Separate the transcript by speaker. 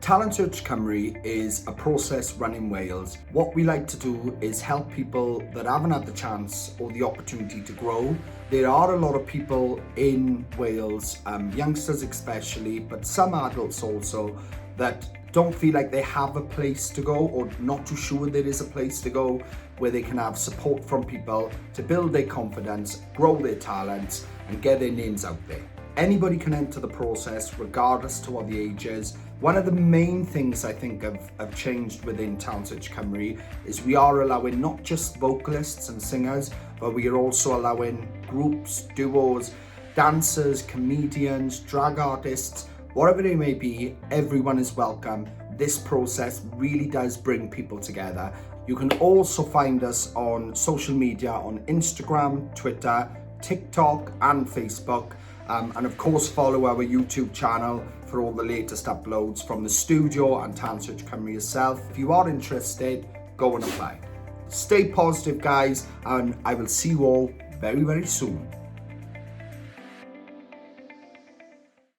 Speaker 1: Talent Search Cymru is a process run in Wales. What we like to do is help people that haven't had the chance or the opportunity to grow. There are a lot of people in Wales, youngsters especially, but some adults also, that don't feel like they have a place to go or not too sure there is a place to go where they can have support from people to build their confidence, grow their talents and get their names out there. Anybody can enter the process regardless to what the age is. One of the main things I think have changed within Talent Search Cymru is we are allowing not just vocalists and singers, but we are also allowing groups, duos, dancers, comedians, drag artists, whatever they may be. Everyone is welcome. This process really does bring people together. You can also find us on social media on Instagram, Twitter, TikTok and Facebook. And of course follow our YouTube channel for all the latest uploads from the studio and Talent Search Cymru itself. If you are interested, go and apply. Stay positive guys, and I will see you all very, very soon.